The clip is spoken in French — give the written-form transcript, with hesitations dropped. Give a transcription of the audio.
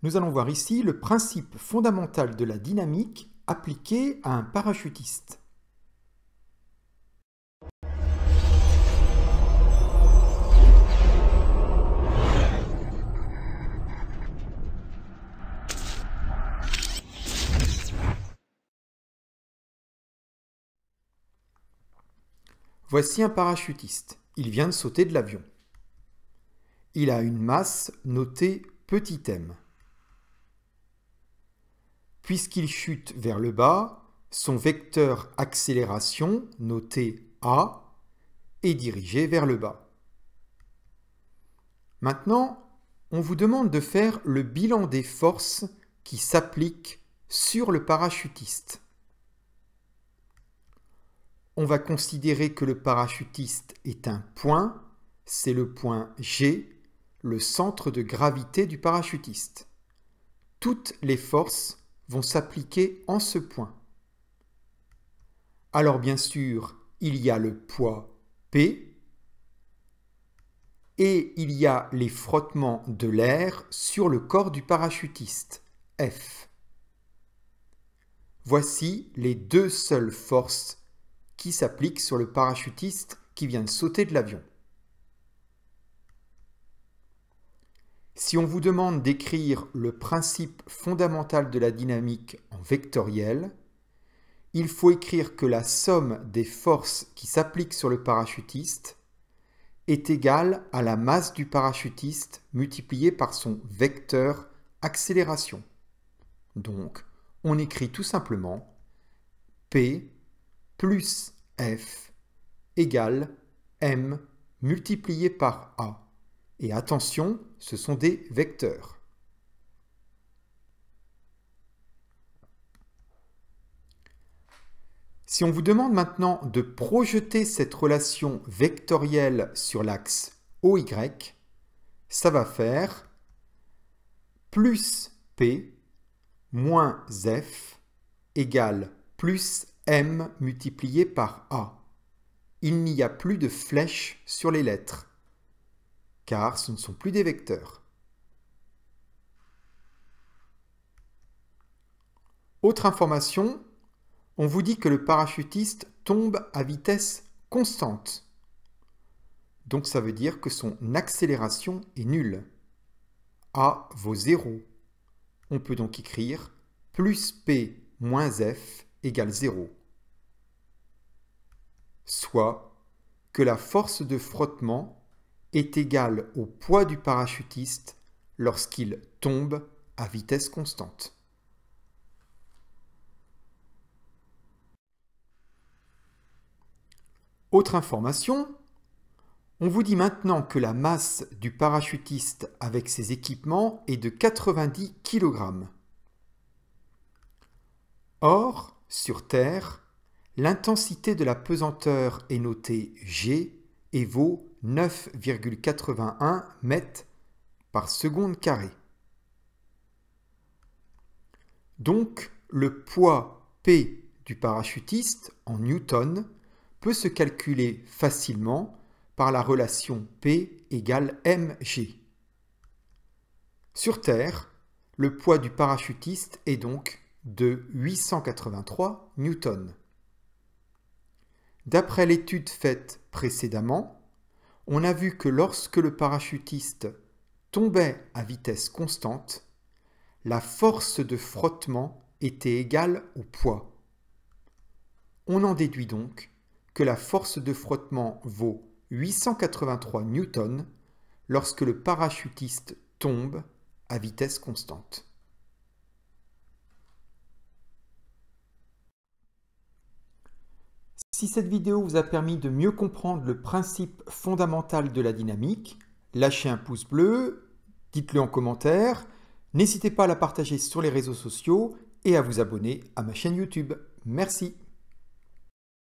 Nous allons voir ici le principe fondamental de la dynamique appliqué à un parachutiste. Voici un parachutiste. Il vient de sauter de l'avion. Il a une masse notée petit m. Puisqu'il chute vers le bas, son vecteur accélération, noté A, est dirigé vers le bas. Maintenant, on vous demande de faire le bilan des forces qui s'appliquent sur le parachutiste. On va considérer que le parachutiste est un point, c'est le point G, le centre de gravité du parachutiste. Toutes les forces vont s'appliquer en ce point. Alors bien sûr, il y a le poids P et il y a les frottements de l'air sur le corps du parachutiste, F. Voici les deux seules forces qui s'appliquent sur le parachutiste qui vient de sauter de l'avion. Si on vous demande d'écrire le principe fondamental de la dynamique en vectoriel, il faut écrire que la somme des forces qui s'appliquent sur le parachutiste est égale à la masse du parachutiste multipliée par son vecteur accélération. Donc, on écrit tout simplement P plus F égale M multiplié par A. Et attention, ce sont des vecteurs. Si on vous demande maintenant de projeter cette relation vectorielle sur l'axe OY, ça va faire plus P moins F égale plus M multiplié par A. Il n'y a plus de flèches sur les lettres, car ce ne sont plus des vecteurs. Autre information, on vous dit que le parachutiste tombe à vitesse constante. Donc ça veut dire que son accélération est nulle. A vaut 0. On peut donc écrire plus P moins F égale 0. Soit que la force de frottement est égale au poids du parachutiste lorsqu'il tombe à vitesse constante. Autre information, on vous dit maintenant que la masse du parachutiste avec ses équipements est de 90 kg. Or, sur Terre, l'intensité de la pesanteur est notée G et vaut 9,81 mètres par seconde carrée. Donc, le poids P du parachutiste en newtons peut se calculer facilement par la relation P égale mg. Sur Terre, le poids du parachutiste est donc de 883 newtons. D'après l'étude faite précédemment, on a vu que lorsque le parachutiste tombait à vitesse constante, la force de frottement était égale au poids. On en déduit donc que la force de frottement vaut 883 newtons lorsque le parachutiste tombe à vitesse constante. Si cette vidéo vous a permis de mieux comprendre le principe fondamental de la dynamique, lâchez un pouce bleu, dites-le en commentaire, n'hésitez pas à la partager sur les réseaux sociaux et à vous abonner à ma chaîne YouTube. Merci.